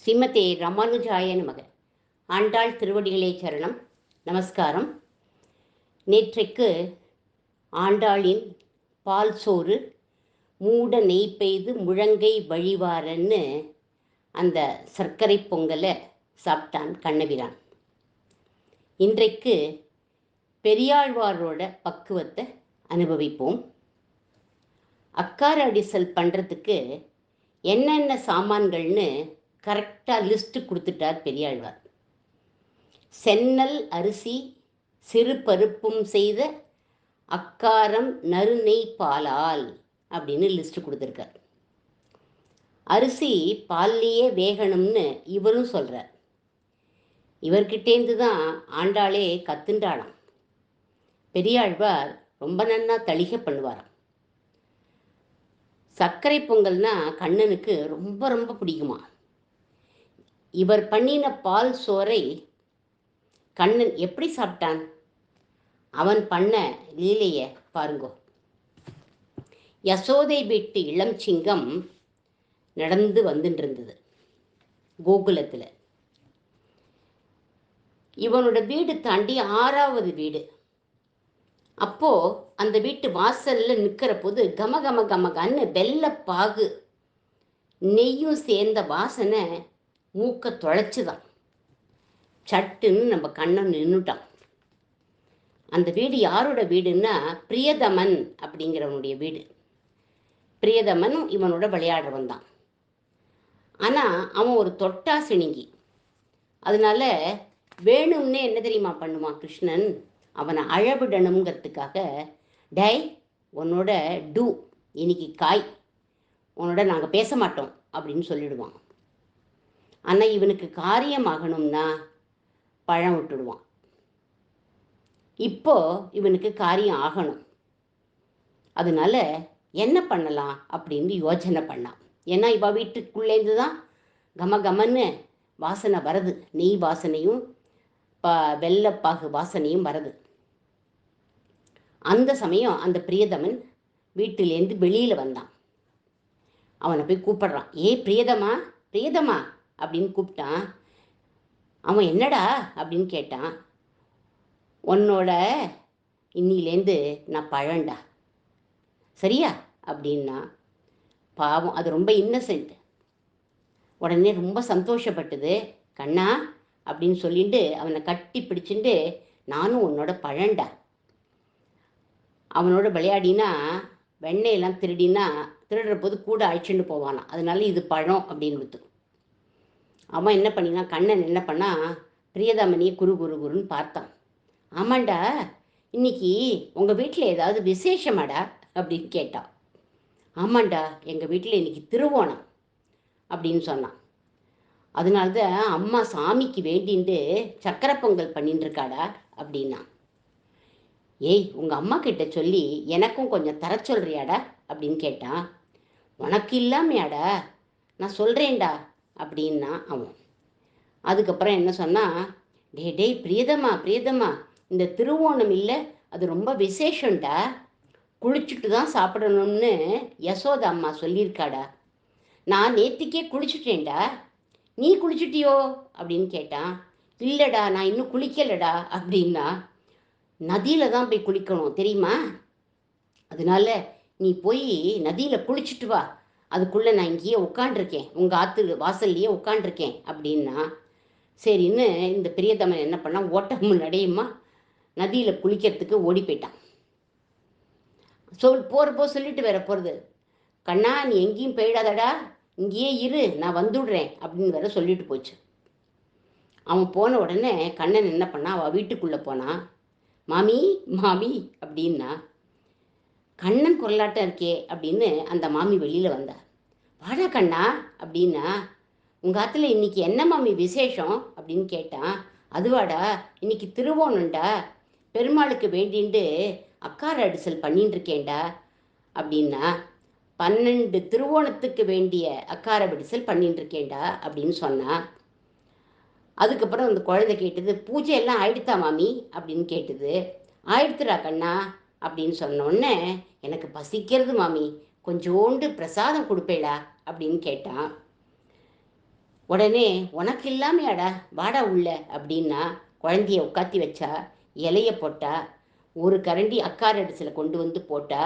ஸ்ரீமதே ராமானுஜாய நமக. ஆண்டாள் திருவடிகளே சரணம். நமஸ்காரம். நேற்றைக்கு ஆண்டாளின் பால் சோறு மூட நெய் பெய்து முழங்கை வழிவாரன்னு அந்த சர்க்கரை பொங்கலை சாப்பிட்டான் கண்ணபிரான். இன்றைக்கு பெரியாழ்வாரோட பக்குவத்தை அனுபவிப்போம். அக்கார அடிசல் பண்ணுறதுக்கு என்னென்ன சாமான்கள்னு கரெக்டாக லிஸ்ட்டு கொடுத்துட்டார் பெரியாழ்வார். சென்னல் அரிசி சிறு பருப்பும் செய்த அக்காரம் நறுநெய் பாலால் அப்படின்னு லிஸ்ட்டு கொடுத்துருக்கார். அரிசி பால்லையே வேகணும்னு இவரும் சொல்கிறார். இவர்கிட்டேருந்து தான் ஆண்டாளே கத்துண்டாளாம். பெரியாழ்வார் ரொம்ப நன்னா தளிக பண்ணுவாராம். சர்க்கரை பொங்கல்னா கண்ணனுக்கு ரொம்ப ரொம்ப பிடிக்குமா. இவர் பண்ணின பால் சோறை கண்ணன் எப்படி சாப்பிட்டான்? அவன் பண்ண லீலைய பாருங்கோ. யசோதை வீட்டு இளம் சிங்கம் நடந்து வந்துட்டு இருந்தது கோகுலத்தில். இவனோட வீடு தாண்டி 6வது வீடு. அப்போ அந்த வீட்டு வாசல்ல நிற்கிற போது கம கம கமகன்னு வெள்ளப்பாகு நெய்யும் சேர்ந்த வாசனை மூக்க தொலைச்சுதான். சட்டுன்னு நம்ம கண்ணன் நின்றுட்டான். அந்த வீடு யாரோட வீடுன்னா பிரியதமன் அப்படிங்கிறவனுடைய வீடு. பிரியதமன் இவனோட விளையாடுறவன் தான். ஆனால் அவன் ஒரு தொட்டாசினிங்கி. அதனால வேணும்னே என்ன தெரியுமா பண்ணுவான் கிருஷ்ணன்? அவனை அழவிடணுங்கிறதுக்காக, டை உன்னோட டூ இன்னைக்கு காய், உன்னோட நாங்கள் பேச மாட்டோம் அப்படின்னு சொல்லிடுவான். ஆனால் இவனுக்கு காரியம் ஆகணும்னா பழம் விட்டுடுவான். இப்போ இவனுக்கு காரியம் ஆகணும். அதனால என்ன பண்ணலாம் அப்படின்னு யோசனை பண்ணான். ஏன்னா இவ வீட்டுக்குள்ளேருந்து தான் கம கமன்னு வாசனை வருது. நெய் வாசனையும் வெள்ளப்பாகு வாசனையும் வருது. அந்த சமயம் அந்த பிரியதமன் வீட்டிலேருந்து வெளியில் வந்தான். அவனை போய் கூப்பிடுறான். ஏ பிரியதமா பிரியதமா அப்படின்னு கூப்பிட்டான். அவன் என்னடா அப்படின்னு கேட்டான். உன்னோட இன்னிலேருந்து நான் பழண்டா, சரியா அப்படின்னா. பாவம், அது ரொம்ப இன்னசென்ட். உடனே ரொம்ப சந்தோஷப்பட்டது. கண்ணா அப்படின்னு சொல்லிட்டு அவனை கட்டி பிடிச்சிட்டு, நானும் உன்னோட பழண்டா. அவனோட விளையாடினா வெண்ணெயெல்லாம் திருடுற போது கூட அழிச்சுட்டு போவானா. அதனால இது பழம் அப்படின்னு வித்து. அவன் என்ன பண்ணினா, கண்ணன் என்ன பண்ணா, பிரியதமனியை குரு குரு குருன்னு பார்த்தான். ஆமாண்டா, இன்னைக்கு உங்கள் வீட்டில் ஏதாவது விசேஷமாடா அப்படின்னு கேட்டான். ஆமாண்டா, எங்கள் வீட்டில் இன்னைக்கு திருவோணம் அப்படின்னு சொன்னான். அதனால்தான் அம்மா சாமிக்கு வேண்டின்ட்டு சக்கரை பொங்கல் பண்ணிட்டு இருக்காடா அப்படின்னா. ஏய், உங்கள் அம்மா கிட்ட சொல்லி எனக்கும் கொஞ்சம் தர சொல்கிறியாடா அப்படின்னு கேட்டான். உனக்கு இல்லாமையாடா, நான் சொல்கிறேன்டா அப்படின்னா அவன். அதுக்கப்புறம் என்ன சொன்னால், டே பிரியதமா பிரியதமா, இந்த திருவோணம் இல்லை, அது ரொம்ப விசேஷம்டா, குளிச்சுட்டு தான் சாப்பிடணும்னு யசோத அம்மா சொல்லியிருக்காடா. நான் நேத்திக்கே குளிச்சுட்டேன்டா, நீ குளிச்சுட்டியோ அப்படின்னு கேட்டான். இல்லைடா, நான் இன்னும் குளிக்கலடா அப்படின்னா. நதியில் தான் போய் குளிக்கணும் தெரியுமா, அதனால நீ போய் நதியில் குளிச்சுட்டு வா, அதுக்குள்ளே நான் இங்கேயே உட்காண்டிருக்கேன், உங்கள் ஆற்று வாசல்லையே உட்காண்டிருக்கேன் அப்படின்னா. சரின்னு இந்த பிரியதமன் என்ன பண்ணான், ஓட்டம் முன்னாடியுமா நதியில் குளிக்கிறதுக்கு ஓடி போயிட்டான். போகிறப்போ சொல்லிட்டு வேற போகிறது, கண்ணா நீ எங்கேயும் போயிடாதடா, இங்கேயே இரு, நான் வந்துடுறேன் அப்படின்னு வேற சொல்லிட்டு போச்சு. அவன் போன உடனே கண்ணன் என்ன பண்ணான், அவள் வீட்டுக்குள்ளே போனான். மாமி மாமி அப்படின்னா. கண்ணன் குரலாட்டம் இருக்கே அப்படின்னு அந்த மாமி வெளியில் வந்தார். வாடா கண்ணா அப்படின்னா. உங்கள் ஆற்றுல இன்னைக்கு என்ன மாமி விசேஷம் அப்படின்னு கேட்டான். அதுவாடா, இன்னைக்கு திருவோணம்டா, பெருமாளுக்கு வேண்டின்ட்டு அக்கார அடிசல் பண்ணிட்டு இருக்கேன்டா அப்படின்னா. 12 திருவோணத்துக்கு வேண்டிய அக்கார அடிசல் பண்ணிட்டு இருக்கேன்டா அப்படின்னு சொன்னான். அதுக்கப்புறம் அந்த குழந்தை கேட்டது, பூஜை எல்லாம் ஆயிடுத்தா மாமி அப்படின்னு கேட்டது. ஆயிடுத்துடா கண்ணா அப்படின்னு சொன்னோடனே, எனக்கு பசிக்கிறது மாமி, கொஞ்சோண்டு பிரசாதம் கொடுப்பேடா அப்படின்னு கேட்டான். உடனே உனக்கு இல்லாமையாடா வாடா உள்ள அப்படின்னா குழந்தைய உட்காத்தி வச்சா, இலைய போட்டா, ஒரு கரண்டி அக்கார அடிசில் கொண்டு வந்து போட்டா.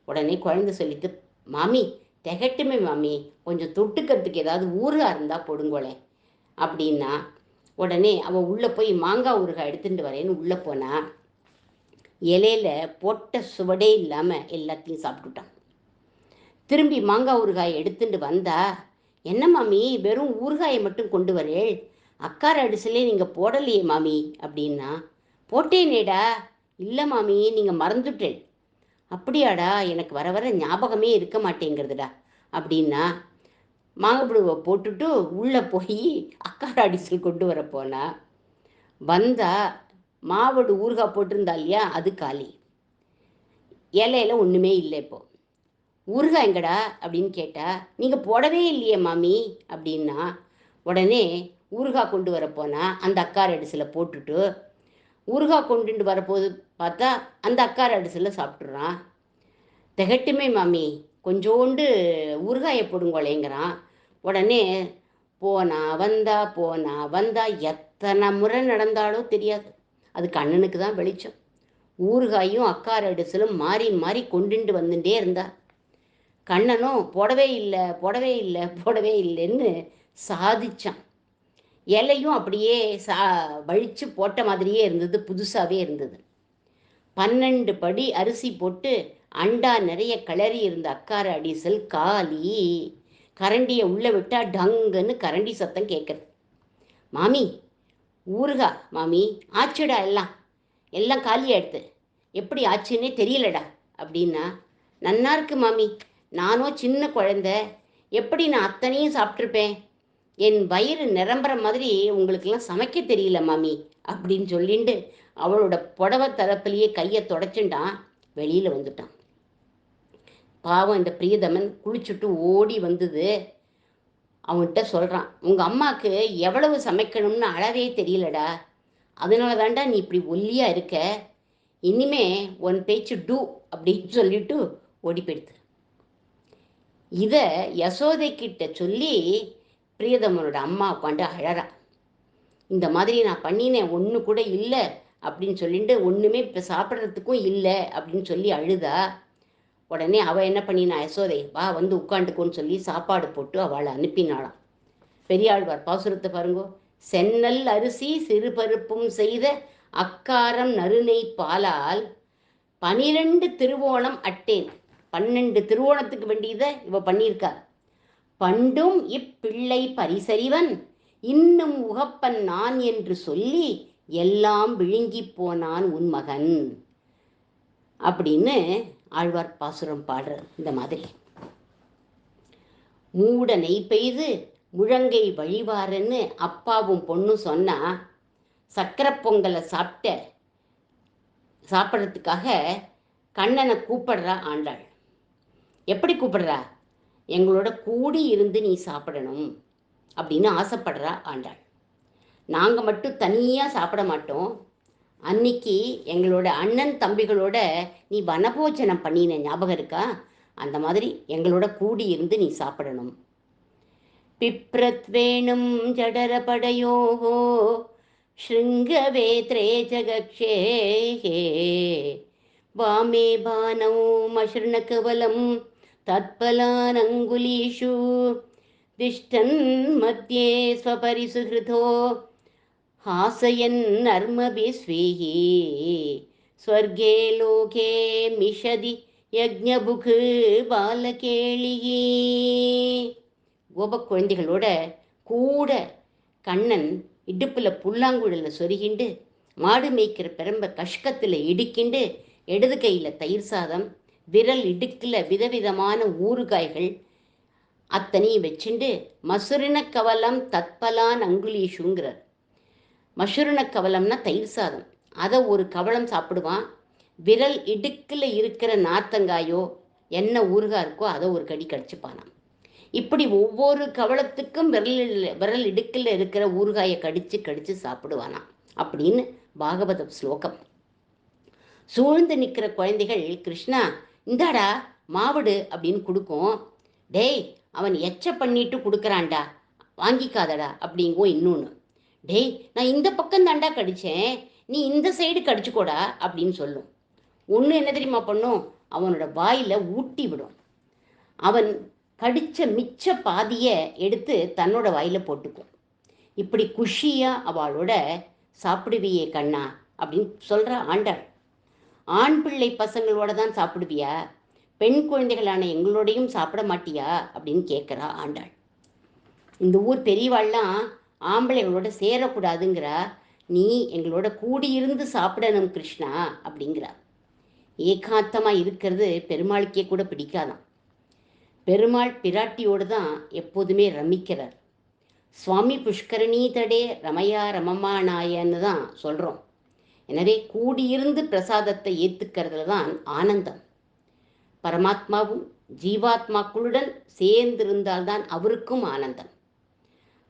உடனே குழந்தை சொல்லிட்டு, மாமி திகட்டுமே மாமி, கொஞ்சம் தொட்டுக்கிறதுக்கு ஏதாவது ஊறுகாய் இருந்தால் போடுங்கோளே அப்படின்னா. உடனே அவள் உள்ளே போய் மாங்காய் ஊறுகாய் எடுத்துட்டு வரேன்னு உள்ளே போனா, இலையில போட்ட சுவடே இல்லாமல் எல்லாத்தையும் சாப்பிட்டுட்டான். திரும்பி மாங்காய் ஊறுகாய் எடுத்துட்டு வந்தா, என்ன மாமி வெறும் ஊறுகாயை மட்டும் கொண்டு வரேள், அக்கார அடிசிலே நீங்கள் போடலையே மாமி அப்படின்னா. போட்டேனேடா. இல்லை மாமி நீங்கள் மறந்துட்டேன். அப்படியாடா, எனக்கு வர வர ஞாபகமே இருக்க மாட்டேங்கிறதுடா அப்படின்னா. மாங்கப்புழுவை போட்டுட்டு உள்ளே போய் அக்கார அடிசல் கொண்டு வர போனா. வந்தா மாவடு ஊறுகாய் போட்டிருந்தா இல்லையா, அது காலி. இலையில ஒன்றுமே இல்லை. இப்போ ஊறுகாய் எங்கடா அப்படின்னு கேட்டா, நீங்கள் போடவே இல்லையே மாமி அப்படின்னா. உடனே ஊறுகாய் கொண்டு வர போனால் அந்த அக்கார அடிசில் போட்டுட்டு ஊறுகாய் கொண்டுட்டு வரப்போது பார்த்தா அந்த அக்கார அடிசில் சாப்பிட்றான். திகட்டுமே மாமி, கொஞ்சோண்டு ஊறுகாயை போடுங்கோளேங்கிறான். உடனே போனா வந்தா போனா வந்தா எத்தனை முறை நடந்தாலோ தெரியாது. அது கண்ணனுக்கு தான் வெளிச்சம். ஊறுகாயும் அக்கார அடிசலும் மாறி மாறி கொண்டுட்டு வந்துட்டே இருந்தா. கண்ணனும் போடவே இல்லை போடவே இல்லை போடவே இல்லைன்னு சாதிச்சான். இலையும் அப்படியே வழித்து போட்ட மாதிரியே இருந்தது, புதுசாகவே இருந்தது. 12 படி அரிசி போட்டு அண்டா நிறைய கிளறி இருந்த அக்கார அடிசல் காலி. கரண்டியை உள்ளே விட்டால் டங்குன்னு கரண்டி சத்தம் கேட்குறது. மாமி ஊறுகா மாமி ஆச்சுடா, எல்லாம் எல்லாம் காலி ஆயிடுத்து, எப்படி ஆச்சுன்னே தெரியலடா அப்படின்னா. நன்னா இருக்கு மாமி, நானும் சின்ன குழந்த, எப்படி நான் அத்தனையும் சாப்பிட்ருப்பேன், என் வயிறு நிரம்புற மாதிரி உங்களுக்கெல்லாம் சமைக்க தெரியல மாமி அப்படின்னு சொல்லிட்டு அவளோட புடவை தரப்புலேயே கையை தொடச்சுட்டான். வெளியில் வந்துட்டான். பாவம் இந்த பிரியதமன் குளிச்சுட்டு ஓடி வந்தது. அவன்கிட்ட சொல்கிறான், உங்கள் அம்மாவுக்கு எவ்வளவு சமைக்கணும்னு அளவே தெரியலடா, அதனால தாண்டா நீ இப்படி ஒல்லியாக இருக்க, இனிமே ஒன் பேச்சு டூ அப்படின்னு சொல்லிட்டு ஓடி போயிடுது. இதை யசோதை கிட்ட சொல்லி பிரியதமனோட அம்மா உட்காந்து அழறா. இந்த மாதிரி நான் பண்ணினேன், ஒன்று கூட இல்லை அப்படின்னு சொல்லிட்டு, ஒன்றுமே இப்போ சாப்பிட்றதுக்கும் இல்லை அப்படின்னு சொல்லி அழுதா. உடனே அவள் என்ன பண்ணினா, யசோதை வா வந்து உட்காந்துக்கோன்னு சொல்லி சாப்பாடு போட்டு அவளை அனுப்பினாளாம். பெரியாழ்வார் பாசுரத்தை பாருங்கோ. சென்னல் அரிசி சிறுபருப்பும் செய்த அக்காரம் நறுநெய் பாலால் 12 திருவோணம் அட்டேன். 12 திருவோணத்துக்கு வேண்டியதை இவ பண்ணியிருக்கா. பண்டும் இப்பிள்ளை பரிசறிவன் இன்னும் உகப்பன் நான் என்று சொல்லி எல்லாம் விழுங்கி போனான் உன் மகன் அப்படின்னு ஆழ்வார் பாசுரம் பாடுற. இந்த மாதிரி மூட நெய் பெய்து முழங்கை வழிவாரன்னு அப்பாவும் பொண்ணும் சொன்னா, சக்கரை பொங்கலை சாப்பிட்றதுக்காக கண்ணனை கூப்பிடுறா ஆண்டாள். எப்படி கூப்பிடுறா, எங்களோட கூடி இருந்து நீ சாப்பிடணும் அப்படின்னு ஆசைப்படுறா ஆண்டாள். நாங்கள் மட்டும் தனியாக சாப்பிட மாட்டோம், அன்னைக்கு எங்களோட அண்ணன் தம்பிகளோட நீ வனபோஜனம் பண்ணின ஞாபகம் இருக்கா, அந்த மாதிரி எங்களோட கூடி இருந்து நீ சாப்பிடணும். பிப்ரத்வேணும் ஜடரபடயோஹோ ஸ்ருங்கவேத்ரே ஜகக்ஷே வாமே பானௌ மஸ்ருணகவலம் தத்பலானங்குலீஷு திஷ்டன் மத்தியே ஸ்வபரிசுஹ்ருதோ ஹாசயன் நர்மபிஸ்வீஹி ஸ்வர்கே லோகே மிஷதி யஜ்ஞபுக் பாலகேளியே. கோப குழந்தைகளோட கூட கண்ணன் இடுப்பில் புல்லாங்குழலில் சொருகிண்டு மாடு மேய்க்கிற பெரம்ப கஷ்கத்தில் இடுக்கிண்டு இடது கையில் தயிர் சாதம், விரல் இடுக்கில் விதவிதமான ஊறுகாய்கள் அத்தனையும் வச்சுண்டு மசுரின கவலம் தத்பலான் அங்குலீஷுங்கிறார். மசுரின கவலம்னா தயிர் சாதம், அதை ஒரு கவலம் சாப்பிடுவான். விரல் இடுக்கில் இருக்கிற நார்த்தங்காயோ என்ன ஊறுகாய் இருக்கோ அதை ஒரு கடி கடிச்சுப்பானான். இப்படி ஒவ்வொரு கவலத்துக்கும் விரல் இடுக்கில் இருக்கிற ஊறுகாயை கடிச்சு கடிச்சு சாப்பிடுவானாம் அப்படின்னு பாகவத ஸ்லோகம். சூழ்ந்து நிற்கிற குழந்தைகள் கிருஷ்ணா இந்தாடா மாவடு அப்படின்னு கொடுக்கும். டேய் அவன் எச்ச பண்ணிட்டு கொடுக்குறான்டா வாங்கிக்காதடா அப்படிங்கோ இன்னொன்று. டேய், நான் இந்த பக்கம் தாண்டா கடித்தேன், நீ இந்த சைடு கடிச்சுக்கோடா அப்படின்னு சொல்லும். ஒன்று என்ன தெரியுமா பண்ணும், அவனோட வாயில் ஊட்டி விடும். அவன் கடித்த மிச்ச பாதியை எடுத்து தன்னோட வாயில் போட்டுக்கும். இப்படி குஷியாக அவளோட சாப்பிடுவியே கண்ணா அப்படின்னு சொல்கிற ஆண்டாள். ஆண் பிள்ளை பசங்களோட தான் சாப்பிடுவியா, பெண் குழந்தைகளான எங்களோடையும் சாப்பிட மாட்டியா அப்படின்னு கேட்குறா ஆண்டாள். இந்த ஊர் பெரியவாள்லாம் ஆம்பளைங்களோட சேரக்கூடாதுங்கிறா, நீ எங்களோட கூடியிருந்து சாப்பிடணும் கிருஷ்ணா அப்படிங்கிறா. ஏகாந்தமாக இருக்கிறது பெருமாளுக்கே கூட பிடிக்காதான். பெருமாள் பிராட்டியோடு தான் எப்போதுமே ரமிக்கிறார். சுவாமி புஷ்கரணி தடே ரமையா ரமமா நாயன்னு தான் சொல்கிறோம். எனவே கூடியிருந்து பிரசாதத்தை ஏற்றுக்கிறதுல தான் ஆனந்தம். பரமாத்மாவும் ஜீவாத்மாக்களுடன் சேர்ந்திருந்தால்தான் அவருக்கும் ஆனந்தம்.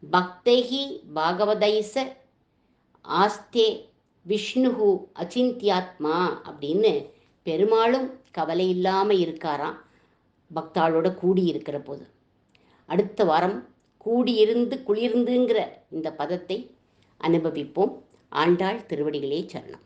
பக்தைஹி பாகவதைச ஆஸ்தே விஷ்ணுஹு அச்சிந்தியாத்மா அப்படின்னு பெருமாளும் கவலை இல்லாமல் இருக்காராம் பக்தாளோட கூடி இருக்கிற போது. அடுத்த வாரம் கூடியிருந்து குளிர்ந்துங்கிற இந்த பதத்தை அனுபவிப்போம். ஆண்டாள் திருவடிகளே சரணம்.